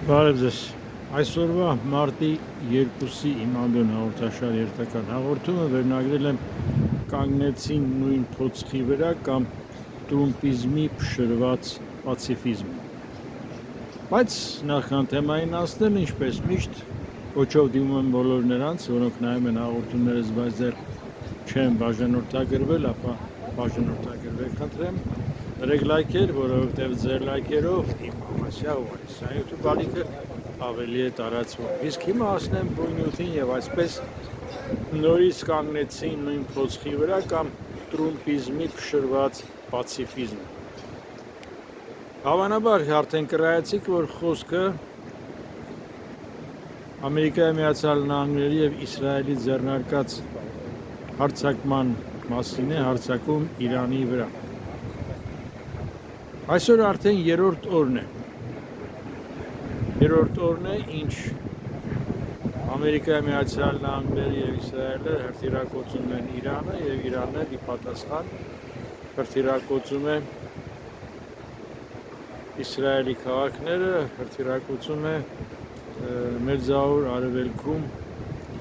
Բարև ձեզ։ Այսօրվա մարտի 2-ի իմանդուն հաղորդաշար երթական հաղորդումը վերնագրել եմ կանգնեցին նույն փոცხի վրա կամ տրումպիզմի փշրված պացիֆիզմը։ Բայց նախքան թեմային անցնել, ինչպես միշտ, կոչով դիմում եմ բոլոր նրանց, որոնք նայում են հաղորդումներս, բայց դեռ չեն բաժանորդագրվել, ապա բաժանորդագրվեք խնդրեմ։ Դրեք լայքեր, որովհետև ձեր լայքերով իմ համասյա ու այս YouTube ալիքը ավելի է տարածվում։ Իսկ հիմա ասնեմ բույնյութին եւ այսպես նորից կանգնեցին նույն փոცხի վրա կամ տրումպիզմի փշրված պացիֆիզմը։ Հավանաբար արդեն կրայացիք, որ խոսքը Ամերիկայի Միացյալ Նահանգների եւ Իսրայելի ձեռնարկած հարձակման մասին է, հարձակում Իրանի վրա։ Այսօր արդեն երրորդ օրն է։ Երրորդ օրն է, ինչ Ամերիկայի Միացյալ Նահանգները եւ Իսրայելը հրթիռակոծում են Իրանը եւ Իրանը ի պատասխան հրթիռակոծում է Իսրայելի քաղաքները, հրթիռակոծում է Մերձավոր Արևելքում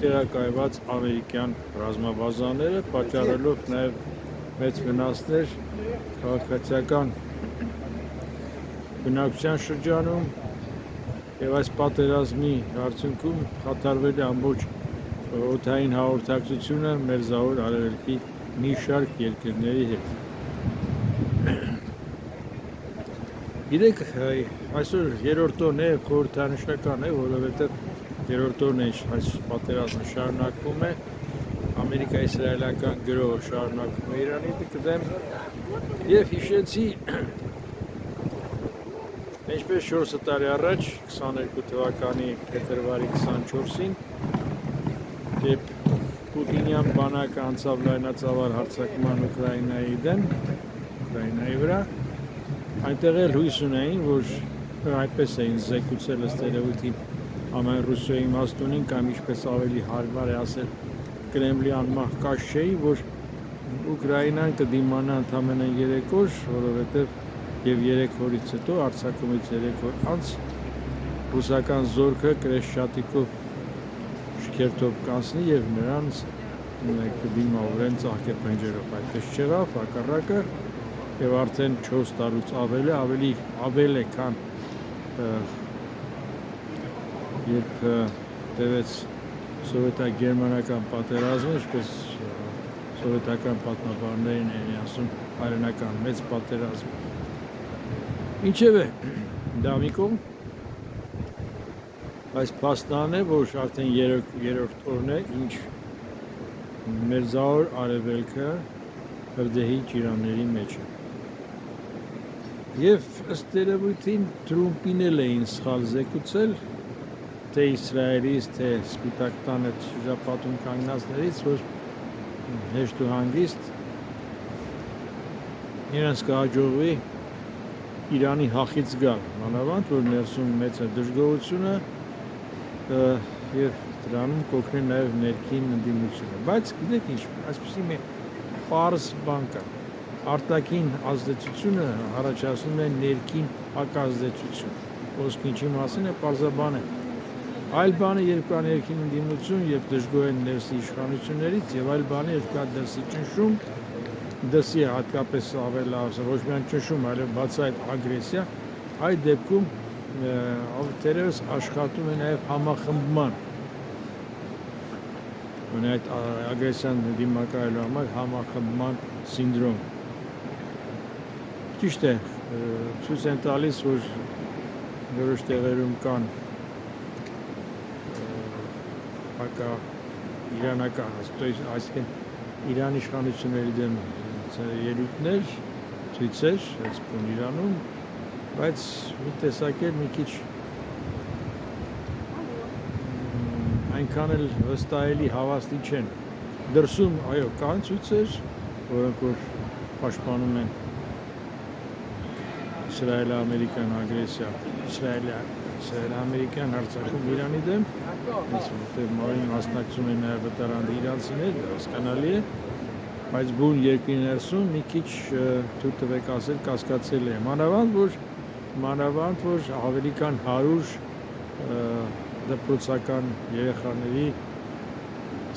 տեղակայված ամերիկյան ռազմաբազաները, պատճառելով նաև մեծ վնասներ քաղաքացիական բնակչության շրջանում եւ այս պատերազմի արդյունքում խաթարվել է ամբողջ օդային հաղորդակցությունը Մերձավոր Արևելքի մի շարք երկրների հետ։ Գիտեք, այսօր երրորդ օրն է, խորհրդանշական է, որովհետև երրորդ օրն է այս պատերազմը շարունակվում է, Ամերիկա-իսրայելական գրոհը շարունակվում է Իրանի դեմ եւ հիշեցի ինչպես 4 տարի առաջ 22 թվականի փետրվարի 24-ին երբ Պուտինյան բանակը անցավ լայնածավալ հարձակման Ուկրաինայի դեմ, Ուկրաինայի վրա, այնտեղ էլ հույս ունեին, որ այդպես էին զեկուցել ըստ երևույթին ամեն Ռուսիայի իմաստունին կամ ինչպես ավելի հարմար է ասել Կրեմլի անմահ կաշչեի, որ Ուկրաինան կդիմանա ընդամենը 3 օր, որովհետև եւ 3 օրից հետո արձակումից 3 օր անց ռուսական զորքը կրեշշատիկով շքերթով կանցնի եւ նրանց կդիմավորեն ծաղկեփնջերով։ Այդպես չեղավ, հակառակը եւ արդեն 4 տարուց ավել է, քան երբ տևեց սովետա-գերմանական պատերազմը, ինչպես սովետական պատմաբաններն են ասում, հայրենական մեծ պատերազմ։ Ինչևէ, դա մի կողմ, բայց փաստն է, որ արդեն երրորդ օրն է, ինչ Մերձավոր Արևելքը հրդեհի ճիրանների մեջ է։ Եվ ըստ երևույթին Թրումպին էլ էին սխալ զեկուցել, թե Իսրայելից, թե Սպիտակ տանը շրջապատում կանգնածներից, որ հեշտ ու հանգիստ իրենց կհաջողվի Իրանի հախից գալ, մանավանդ, որ ներսում մեծ է դժգոհությունը եւ դրանում կօգնի նաեւ ներքին ընդդիմությունը։ Բայց գիտեք ինչ, այսպեսի մի պարզ բան կա։ Արտաքին ազդեցությունը առաջացնում է ներքին հակազդեցություն։ Ոսկի ինչի մասին է, պարզաբան է։ Այլ բան է, երբ կա ներքին ընդդիմություն, երբ դժգոհ են ներսի իշխանություններից, եւ այլ բան է, երբ կա դրսի ճնշում, դրսի հատկապես ավելի ոչ միայն ճնշում, այլև բացահայտ ագրեսիա, այդ դեպքում թերևս աշխատում է նաեւ համախմբման։ Այդ ագրեսիան դիմակայելու համար համախմբման սինդրոմ։ Ճիշտ է, ցույց են տալիս, որ որոշ տեղերում կան իրանական, այսինքն Իրան իշխանությունների դեմ ելույթներ, ցույցեր, այսպես Իրանում, բայց մի տեսակ էլ մի քիչ այնքան էլ վստահելի հավաստի չեն։ Դրսում, այո, կան ցույցեր, որոնք որ պաշտպանում են Իսրայել-ամերիկյան ագրեսիա, Իսրայել-ամերիկյան հարձակում Իրանի դեմ, որտեղ մարին մասնակցում են նաև վտարանդի իրանցիներ, դա հասկանալի է, բայց բուն երկրի ներսում մի քիչ թույլ տվեք ասել կասկածել է, մանավանդ որ ավելի քան 100 դպրոցական երեխաների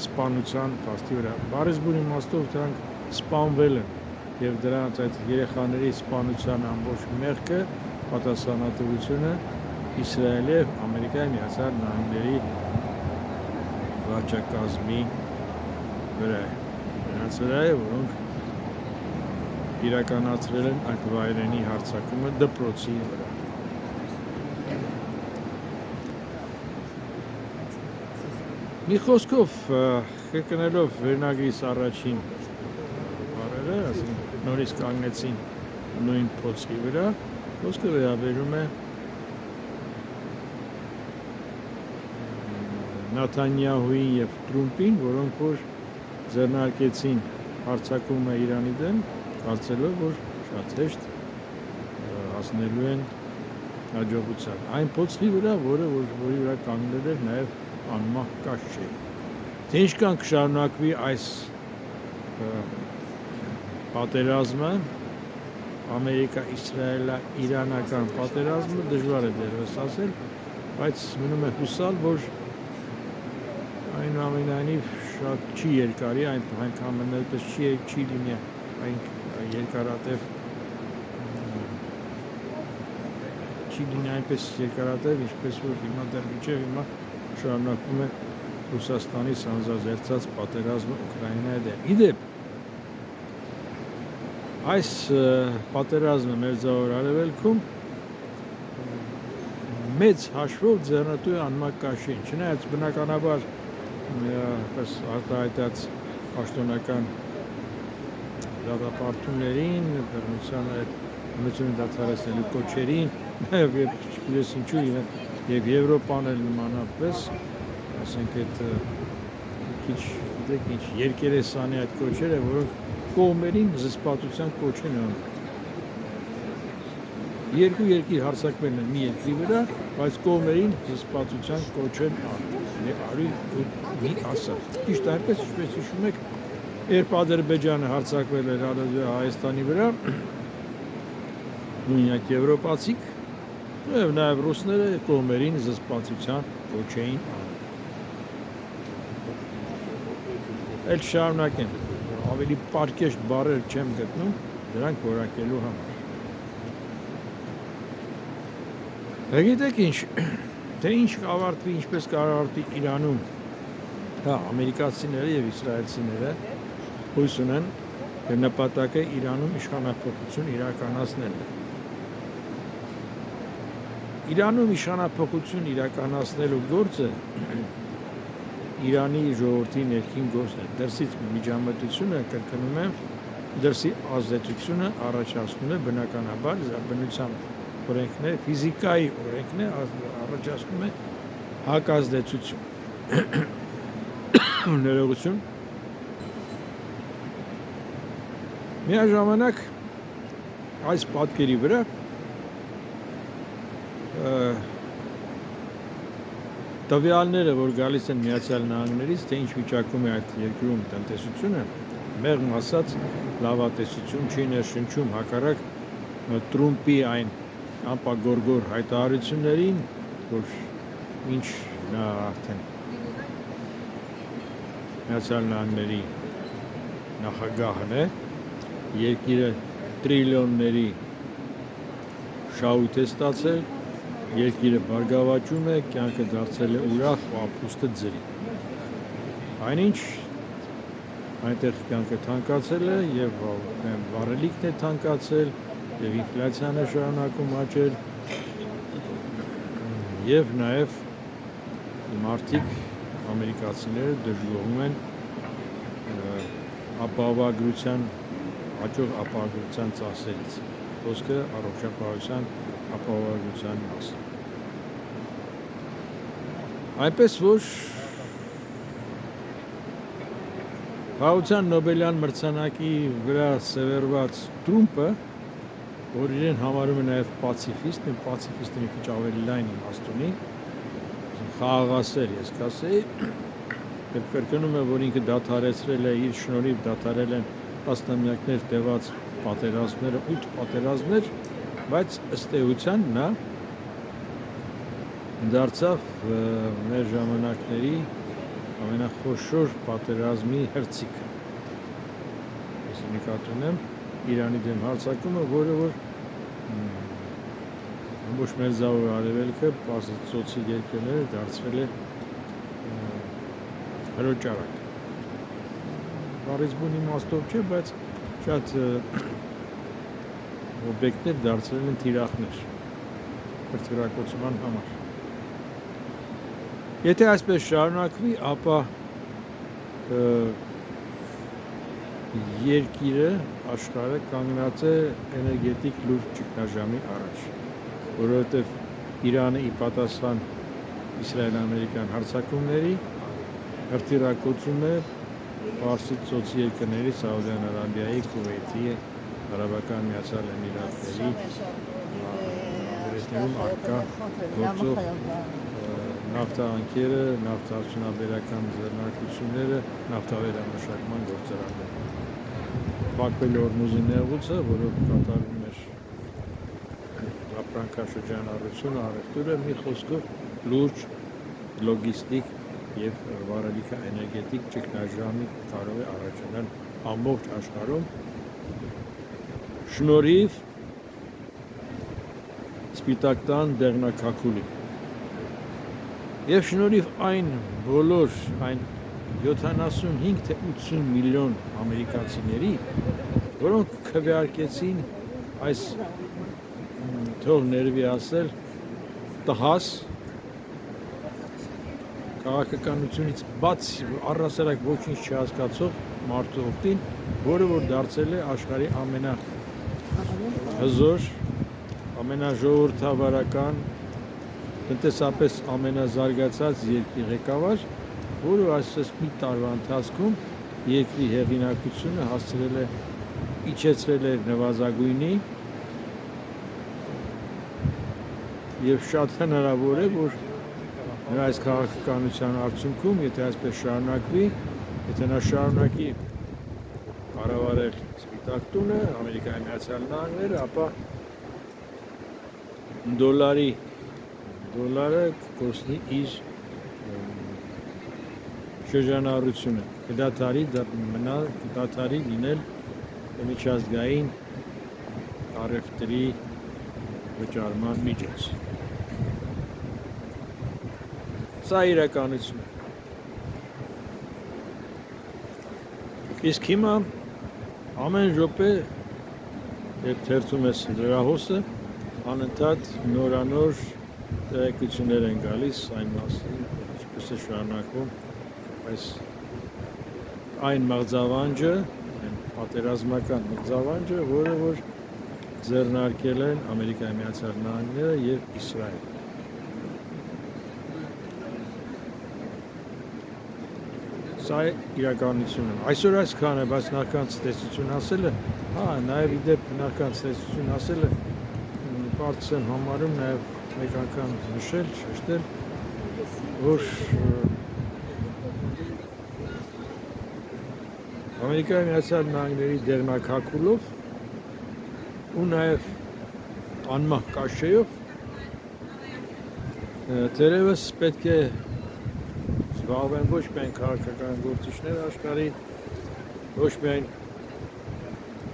սպանության փաստի վրա։ Բառեզբուն իմաստով դրանք սպանվել են եւ դրանց այդ երեխաների սպանության ամբողջ մեղքը պատասխանատվությունը Իսրայելի եւ Ամերիկայի Միացյալ Նահանգների վարչակազմի վրա է։ Նրանց վրա է, որոնք իրականացրել են այդ վայրենի հարձակումը դպրոցի վրա։ Մի խոսքով կրկնելով վերնագրիս առաջին բառերը, ասենք նորից կանգնեցին նույն փոցի վրա, խոսքը վերաբերում է Նաթանյահուին եւ Տրումպին, որոնք որ ձեռնարկեցին հարձակումը Իրանի դեմ, կարծելով, որ շատ հեշտ հասնելու են հաջողության։ Այն փոցի վրա, որի վրա կանգնել էր նաեւ անմահ կաշի։ Թե ինչքան կշարունակվի այս պատերազմը, Ամերիկա-Իսրայելա-իրանական պատերազմը դժվար է դեռևս ասել, բայց մնում է հուսալ, որ այնուամենայնիվ շատ չի երկարի, այնքան մնալպես չի լինի այն երկարատև չի լինի այնպես երկարատև, ինչպես որ հիմա դեռ մինչև հիմա շարունակվում է Ռուսաստանի սանձազերծած պատերազմը Ուկրաինայի դեմ։ Իդեպ, այս պատերազմը Մերձավոր Արևելքում մեծ հաշվով ձեռնտու է անմահ կաշին, չնայած բնականաբար արտահայտած պաշտոնական դատապարտումներին, բռնությունը դադարեցնելու կոչերին, նաև եւ Եվրոպան էլ նմանապես, ասենք այդ քիչ գիտեք ինչ երկերեսանի այդ կոչերը, որոնք կողմերին զսպվածության կոչ են անում։ Երկու երկիր հարձակվել են մի երկրի վրա, բայց կողմերին զսպվածության կոչ են անում։ Մի ասած։ Ճիշտ այնպես, ինչպես հիշում եք, երբ Ադրբեջանը հարձակվել էր Հայաստանի վրա, նույնակ եվրոպացիք եւ նաեւ ռուսները կողմերին զսպվածության կոչ էին անում։ Էլ շարունակեմ, ավելի պարկեշտ բառեր չեմ գտնում դրանք որակելու համար։ Գիտեք ինչ, թե ինչ կավարտվի, ինչպես կավարտվի Իրանում, ամերիկացիները եւ իսրայելցիները հույս ունեն եւ նպատակը Իրանում իշխանապողություն իրականացնելն է։ Իրանում իշխանապողություն իրականացնելու գործը Իրանի ժողովրդի ներքին գործն է։ Դրսից միջամտությունը կրկնում է, դրսի ազդեցությունը առաջացնում է բնականաբար բնության օրենքներ, ֆիզիկայի օրենքներ առաջացնում է հակազդեցություն։ Ներողություն։ Միաժամանակ այս պատկերի վրա տվյալները, որ գալիս են Միացյալ Նահանգներից, թե ինչ վիճակում է այդ երկրում տնտեսությունը, մեղմ ասած լավատեսություն չի ներշնչում, հակառակ Տրումպի այն անպագորգոր հայտարարություններին, որ ինչ նա արդեն Միացյալ Նահանգների նախագահն է, երկիրը տրիլիոնների շահույթ է ստացել, երկիրը բարգավաճում է, կյանքը դարձել է ուրախ, ապուստը ձրի։ Այնինչ այնտեղ կյանքը թանկացել է եւ վառելիքն է թանկացել եւ ինֆլյացիան է շարունակում աճել եւ նաեւ մարդիկ ամերիկացիները դժգոհում են ապահովագրության աճող ապահովագրության ծախսերից։ Խոսքը առողջապահության ապահովագրության մասին։ Այնպես որ Խաղաղության Նոբելյան մրցանակի վրա սևեռված Տրումպը, որ իրեն համարում է նաև պացիֆիստ, պացիֆիստը մի քիչ ավելի լայն իմաստ ունի, խաղաղասեր ես կասեի, եւ կրկնում է, որ ինքը դադարեցրել է իր շնորհիվ դադարել են տասնամյակներ տևած պատերազմները, 8 պատերազմներ, բայց ըստ էության նա դարձավ մեր ժամանակների ամենախոշոր պատերազմի հրցիկը։ Ես նկատի ունեմ Իրանի դեմ հարձակումը, որը որ ամբողջ Մերձավոր Արևելքը, Պարսից ծոցի երկրները դարձվել է հրոճարակ։ Բառից բուն իմաստով չէ, բայց շատ օբյեկտներ դարձել են թիրախներ հրթիռակոծման համար։ Եթե այսպես շարունակվի, ապա երկիրը, աշխարհը կանգնած է էներգետիկ լուրջ ճգնաժամի առաջ, որովհետև Իրանը ի պատասխան իսրայել-ամերիկյան հարձակումների հրթիռակոծում է Պարսից ծոցի երկրների Սաուդյան Արաբիայի, Քուվեյթի, Արաբական Միացյալ Էմիրատների ամերիկներում արկա գործող նավթահանքերը, նավթարդյունաբերական ձեռնարկությունները, նավթավերամշակման գործարանները։ Բաքվի Օրմուզի նեղուցը, որով կատարվում էր ապրանքաշրջանառությունը, առևտուրը, մի խոսքով լուրջ լոգիստիկ եւ վարելիքա-էներգետիկ ճգնաժամի կարող է առաջանալ ամբողջ աշխարհում շնորհիվ Սպիտակ տան դեղնակաքուլի եւ շնորհիվ այն բոլոր այն 75 թե 80 միլիոն ամերիկացիների, որոնք քվեարկեցին այս թող ներվի ասել տհաս քաղաքականությունից բացի առհասարակ ոչինչ չհասկացող մարդու օգտին, որը որ դարձել է աշխարհի ամենահզոր, ամենաժողովրդավարական, տնտեսապես ամենազարգացած երկրի ղեկավար, որը այսպես մի տարվա ընթացքում երկրի հեղինակությունը հասցրել է իջեցրել է նվազագույնի եւ շատ հնարավոր է, որ նրա այս քաղաքականության արդյունքում, եթե այսպես շարունակվի, եթե նա շարունակի կառավարել Սպիտակ տունը, Ամերիկայի Միացյալ Նահանգները, ապա դոլարը կկորցնի իր շրջանառությունը, կդադարի լինել միջազգային առևտրի վճարման միջոց։ Սա իրականություն է։ Իսկ հիմա ամեն րոպե երբ թերթում ես լրահոսը, անընդհատ նորանոր տեղեկություններ են գալիս այն մասին, ինչպես է շարունակվում այն մղձավանջը, այն պատերազմական մղձավանջը, որը որ ձեռնարկել են Ամերիկայի Միացյալ Նահանգները եւ Իսրայելը։ Սա իրականություն է։ Այսօր այսքան է, բայց նախքան ցտեսություն ասելը, նաև իդեպ նախքան ցտեսություն ասելը պարտս եմ համարում նաև մեկ անգամ նշել, շեշտել, որ Ամերիկայի Միացյալ Նահանգների դեղնակաքուլով ու նաև անմահ կաշեյով թերևս պետք է զբաղվեն ոչ միայն քաղաքական գործիչները աշխարհի, ոչ միայն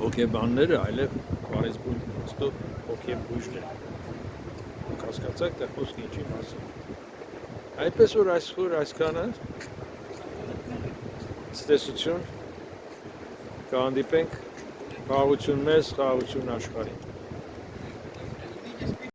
հոգեբանները, այլև պարզբուն իմաստով հոգեբույժները։ Դուք հասկացաք, թե խոսքը ինչի մասին։ Այդպես որ այսօր այսքանը ցտեսություն կհանդիպենք, խաղաղություն մեզ, խաղաղություն աշխարհին։